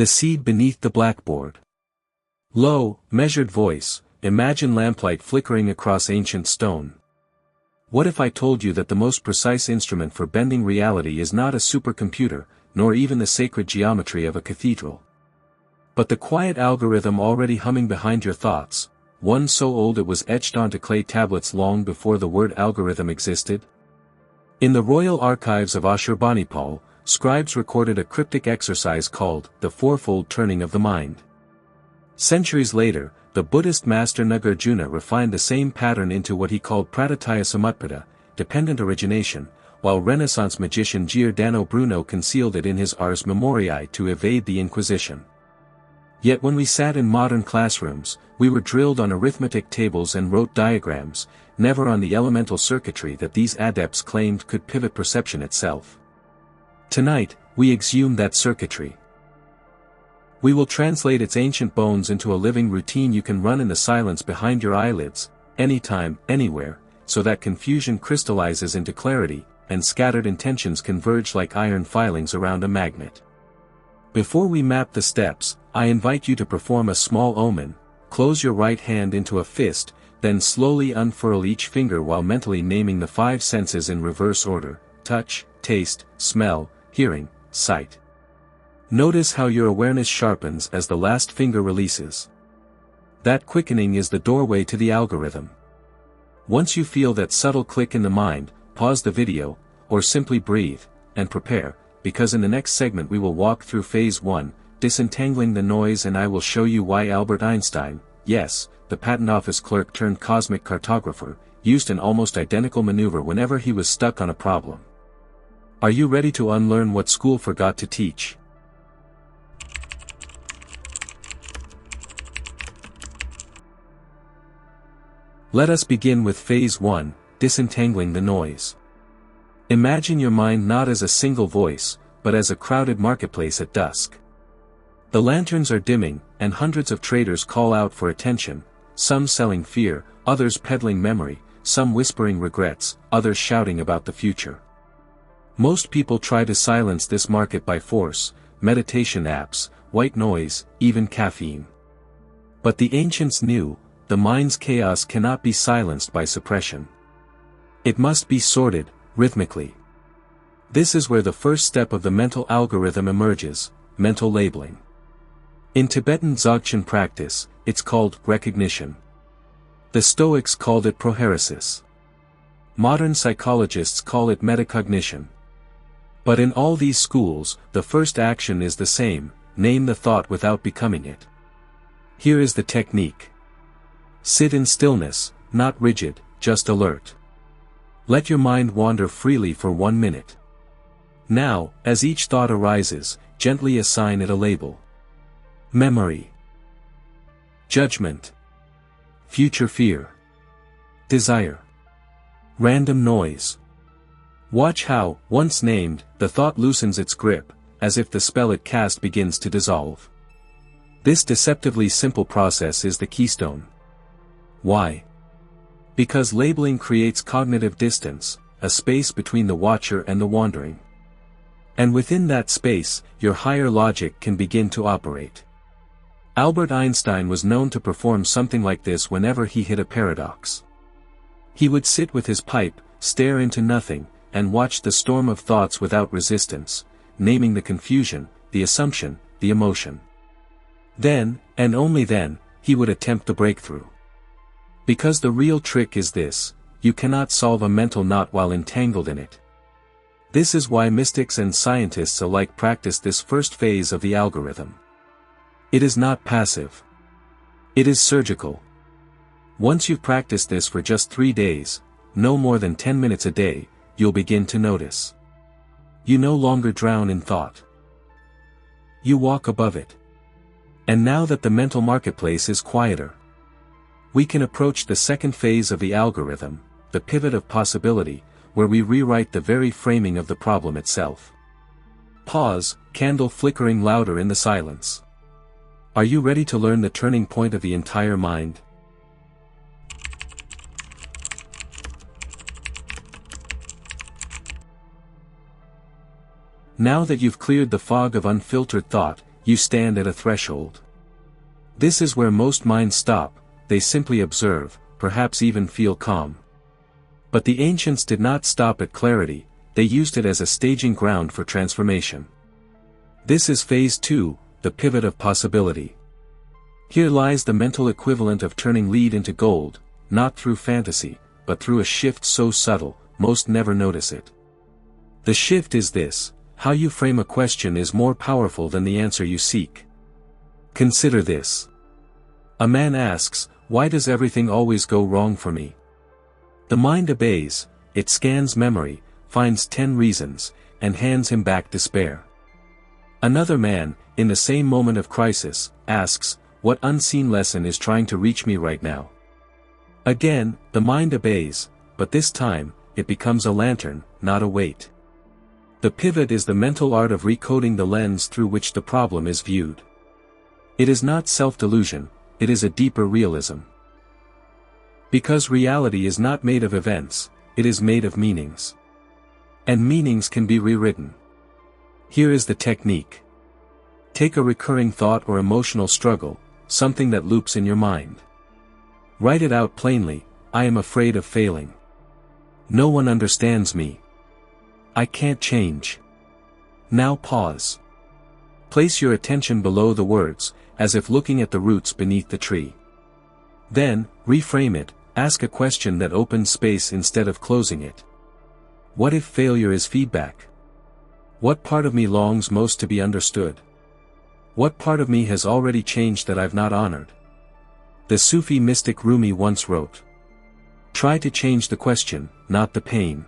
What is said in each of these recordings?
The seed beneath the blackboard. Low, measured voice, imagine lamplight flickering across ancient stone. What if I told you that the most precise instrument for bending reality is not a supercomputer, nor even the sacred geometry of a cathedral, but the quiet algorithm already humming behind your thoughts, one so old it was etched onto clay tablets long before the word algorithm existed? In the royal archives of Ashurbanipal, scribes recorded a cryptic exercise called the fourfold turning of the mind. Centuries later, the Buddhist master Nagarjuna refined the same pattern into what he called Pratatya Samutpada, dependent origination, while Renaissance magician Giordano Bruno concealed it in his Ars Memoriae to evade the Inquisition. Yet when we sat in modern classrooms, we were drilled on arithmetic tables and wrote diagrams, never on the elemental circuitry that these adepts claimed could pivot perception itself. Tonight, we exhume that circuitry. We will translate its ancient bones into a living routine you can run in the silence behind your eyelids, anytime, anywhere, so that confusion crystallizes into clarity, and scattered intentions converge like iron filings around a magnet. Before we map the steps, I invite you to perform a small omen. Close your right hand into a fist, then slowly unfurl each finger while mentally naming the 5 senses in reverse order: touch, taste, smell, hearing, sight. Notice how your awareness sharpens as the last finger releases. That quickening is the doorway to the algorithm. Once you feel that subtle click in the mind, pause the video, or simply breathe, and prepare, because in the next segment we will walk through phase 1, disentangling the noise, and I will show you why Albert Einstein, yes, the patent office clerk turned cosmic cartographer, used an almost identical maneuver whenever he was stuck on a problem. Are you ready to unlearn what school forgot to teach? Let us begin with phase 1, disentangling the noise. Imagine your mind not as a single voice, but as a crowded marketplace at dusk. The lanterns are dimming, and hundreds of traders call out for attention, some selling fear, others peddling memory, some whispering regrets, others shouting about the future. Most people try to silence this market by force: meditation apps, white noise, even caffeine. But the ancients knew, the mind's chaos cannot be silenced by suppression. It must be sorted, rhythmically. This is where the first step of the mental algorithm emerges: mental labeling. In Tibetan Dzogchen practice, it's called recognition. The Stoics called it prohairesis. Modern psychologists call it metacognition. But in all these schools, the first action is the same: name the thought without becoming it. Here is the technique. Sit in stillness, not rigid, just alert. Let your mind wander freely for 1 minute. Now, as each thought arises, gently assign it a label. Memory. Judgment. Future fear. Desire. Random noise. Watch how, once named, the thought loosens its grip, as if the spell it cast begins to dissolve. This deceptively simple process is the keystone. Why? Because labeling creates cognitive distance, a space between the watcher and the wandering. And within that space, your higher logic can begin to operate. Albert Einstein was known to perform something like this whenever he hit a paradox. He would sit with his pipe, stare into nothing, and watch the storm of thoughts without resistance, naming the confusion, the assumption, the emotion. Then, and only then, he would attempt the breakthrough. Because the real trick is this: you cannot solve a mental knot while entangled in it. This is why mystics and scientists alike practice this first phase of the algorithm. It is not passive. It is surgical. Once you've practiced this for just 3 days, no more than 10 minutes a day, you'll begin to notice. You no longer drown in thought. You walk above it. And now that the mental marketplace is quieter, we can approach the second phase of the algorithm, the pivot of possibility, where we rewrite the very framing of the problem itself. Pause, candle flickering louder in the silence. Are you ready to learn the turning point of the entire mind? Now that you've cleared the fog of unfiltered thought, you stand at a threshold. This is where most minds stop, they simply observe, perhaps even feel calm. But the ancients did not stop at clarity, they used it as a staging ground for transformation. This is phase 2, the pivot of possibility. Here lies the mental equivalent of turning lead into gold, not through fantasy, but through a shift so subtle, most never notice it. The shift is this: how you frame a question is more powerful than the answer you seek. Consider this. A man asks, "Why does everything always go wrong for me?" The mind obeys, it scans memory, finds 10 reasons, and hands him back despair. Another man, in the same moment of crisis, asks, "What unseen lesson is trying to reach me right now?" Again, the mind obeys, but this time, it becomes a lantern, not a weight. The pivot is the mental art of recoding the lens through which the problem is viewed. It is not self-delusion, it is a deeper realism. Because reality is not made of events, it is made of meanings. And meanings can be rewritten. Here is the technique. Take a recurring thought or emotional struggle, something that loops in your mind. Write it out plainly: "I am afraid of failing. No one understands me. I can't change." Now pause. Place your attention below the words, as if looking at the roots beneath the tree. Then, reframe it, ask a question that opens space instead of closing it. What if failure is feedback? What part of me longs most to be understood? What part of me has already changed that I've not honored? The Sufi mystic Rumi once wrote, "Try to change the question, not the pain.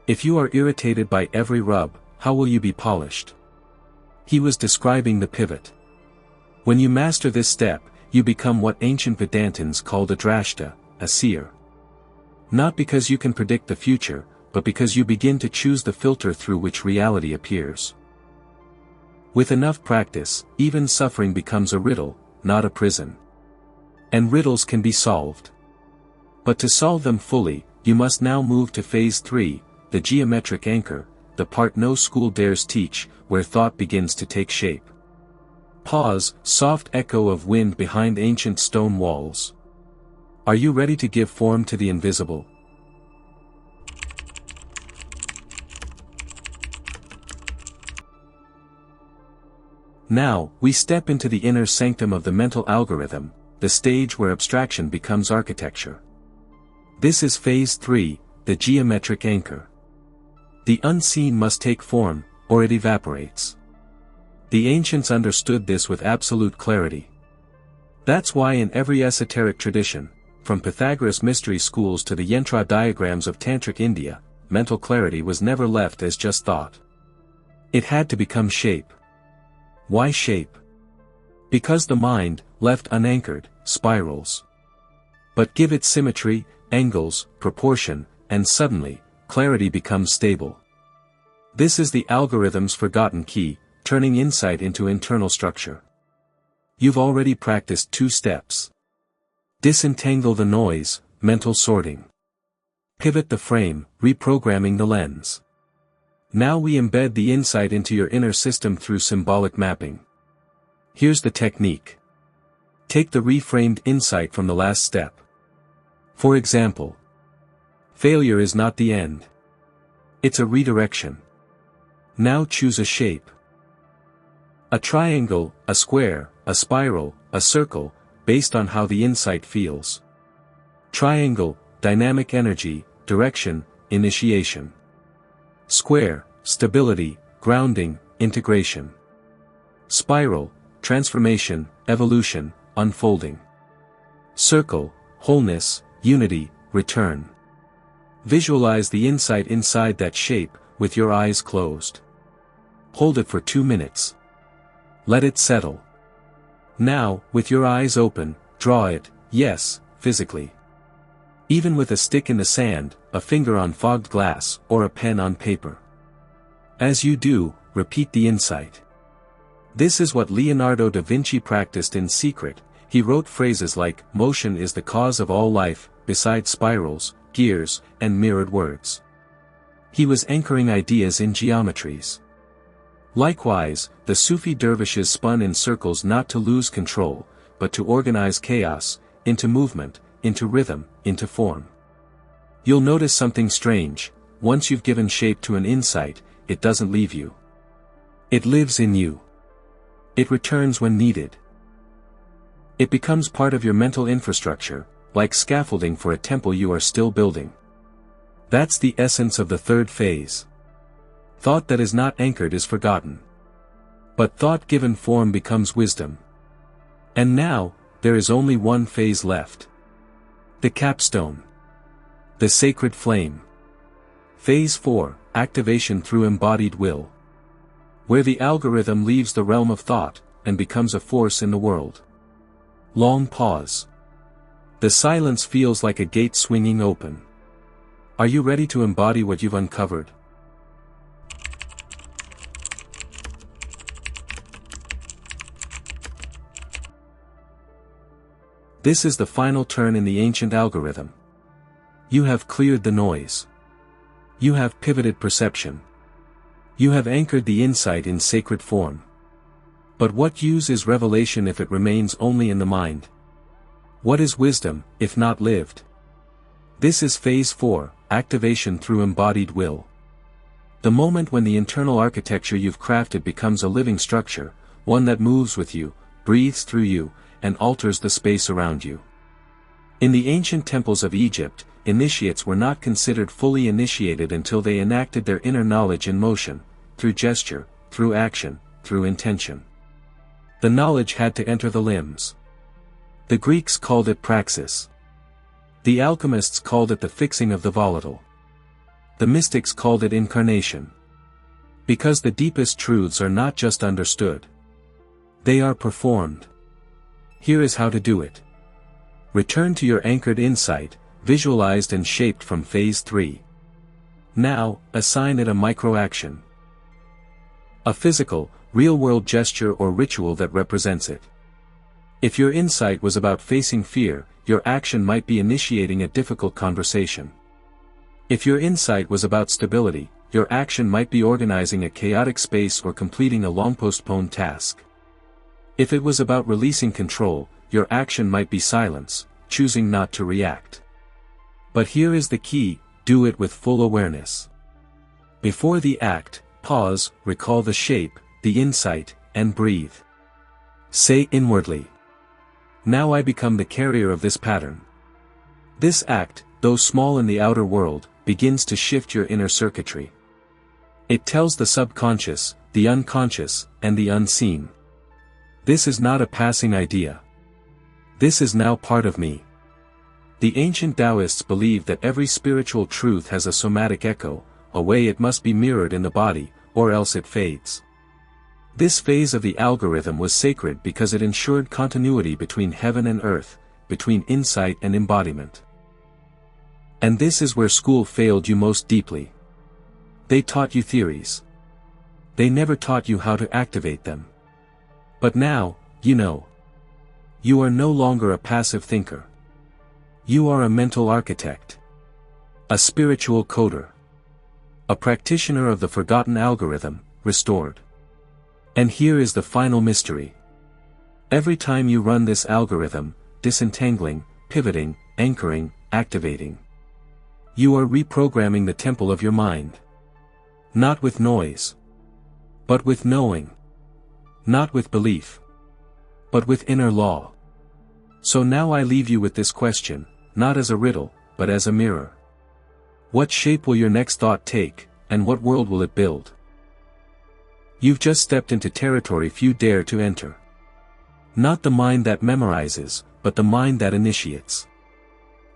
If you are irritated by every rub, how will you be polished?" He was describing the pivot. When you master this step, you become what ancient Vedantins called a drashta, a seer. Not because you can predict the future, but because you begin to choose the filter through which reality appears. With enough practice, even suffering becomes a riddle, not a prison. And riddles can be solved. But to solve them fully, you must now move to phase 3, the geometric anchor, the part no school dares teach, where thought begins to take shape. Pause, soft echo of wind behind ancient stone walls. Are you ready to give form to the invisible? Now, we step into the inner sanctum of the mental algorithm, the stage where abstraction becomes architecture. This is phase 3, the geometric anchor. The unseen must take form, or it evaporates. The ancients understood this with absolute clarity. That's why in every esoteric tradition, from Pythagoras mystery schools to the yantra diagrams of Tantric India, mental clarity was never left as just thought. It had to become shape. Why shape? Because the mind, left unanchored, spirals. But give it symmetry, angles, proportion, and suddenly, clarity becomes stable. This is the algorithm's forgotten key, turning insight into internal structure. You've already practiced 2 steps. Disentangle the noise, mental sorting. Pivot the frame, reprogramming the lens. Now we embed the insight into your inner system through symbolic mapping. Here's the technique. Take the reframed insight from the last step. For example, failure is not the end. It's a redirection. Now choose a shape. A triangle, a square, a spiral, a circle, based on how the insight feels. Triangle, dynamic energy, direction, initiation. Square, stability, grounding, integration. Spiral, transformation, evolution, unfolding. Circle, wholeness, unity, return. Visualize the insight inside that shape, with your eyes closed. Hold it for 2 minutes. Let it settle. Now, with your eyes open, draw it, yes, physically. Even with a stick in the sand, a finger on fogged glass, or a pen on paper. As you do, repeat the insight. This is what Leonardo da Vinci practiced in secret. He wrote phrases like, "Motion is the cause of all life," beside spirals, gears, and mirrored words. He was anchoring ideas in geometries. Likewise, the Sufi dervishes spun in circles not to lose control, but to organize chaos, into movement, into rhythm, into form. You'll notice something strange: once you've given shape to an insight, it doesn't leave you. It lives in you. It returns when needed. It becomes part of your mental infrastructure, like scaffolding for a temple you are still building. That's the essence of the third phase. Thought that is not anchored is forgotten. But thought given form becomes wisdom. And now, there is only one phase left. The capstone. The sacred flame. Phase 4, activation through embodied will. Where the algorithm leaves the realm of thought, and becomes a force in the world. Long pause. The silence feels like a gate swinging open. Are you ready to embody what you've uncovered? This is the final turn in the ancient algorithm. You have cleared the noise. You have pivoted perception. You have anchored the insight in sacred form. But what use is revelation if it remains only in the mind? What is wisdom, if not lived? This is phase 4, activation through embodied will. The moment when the internal architecture you've crafted becomes a living structure, one that moves with you, breathes through you, and alters the space around you. In the ancient temples of Egypt, initiates were not considered fully initiated until they enacted their inner knowledge in motion, through gesture, through action, through intention. The knowledge had to enter the limbs. The Greeks called it praxis. The alchemists called it the fixing of the volatile. The mystics called it incarnation. Because the deepest truths are not just understood. They are performed. Here is how to do it. Return to your anchored insight, visualized and shaped from phase 3. Now, assign it a micro-action. A physical, real-world gesture or ritual that represents it. If your insight was about facing fear, your action might be initiating a difficult conversation. If your insight was about stability, your action might be organizing a chaotic space or completing a long-postponed task. If it was about releasing control, your action might be silence, choosing not to react. But here is the key: do it with full awareness. Before the act, pause, recall the shape, the insight, and breathe. Say inwardly, "Now I become the carrier of this pattern." This act, though small in the outer world, begins to shift your inner circuitry. It tells the subconscious, the unconscious, and the unseen. This is not a passing idea. This is now part of me. The ancient Taoists believed that every spiritual truth has a somatic echo, a way it must be mirrored in the body, or else it fades. This phase of the algorithm was sacred because it ensured continuity between heaven and earth, between insight and embodiment. And this is where school failed you most deeply. They taught you theories. They never taught you how to activate them. But now, you know. You are no longer a passive thinker. You are a mental architect. A spiritual coder. A practitioner of the forgotten algorithm, restored. And here is the final mystery. Every time you run this algorithm, disentangling, pivoting, anchoring, activating, you are reprogramming the temple of your mind. Not with noise. But with knowing. Not with belief. But with inner law. So now I leave you with this question, not as a riddle, but as a mirror. What shape will your next thought take, and what world will it build? You've just stepped into territory few dare to enter. Not the mind that memorizes, but the mind that initiates.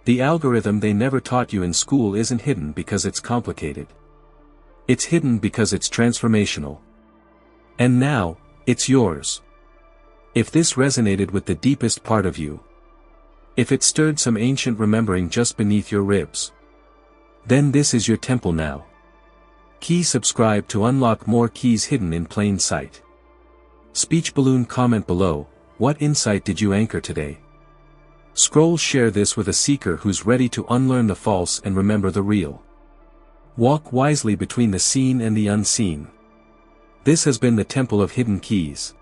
The algorithm they never taught you in school isn't hidden because it's complicated. It's hidden because it's transformational. And now, it's yours. If this resonated with the deepest part of you, if it stirred some ancient remembering just beneath your ribs, then this is your temple now. Key subscribe to unlock more keys hidden in plain sight. Speech balloon comment below, what insight did you anchor today? Scroll share this with a seeker who's ready to unlearn the false and remember the real. Walk wisely between the seen and the unseen. This has been the Temple of Hidden Keys.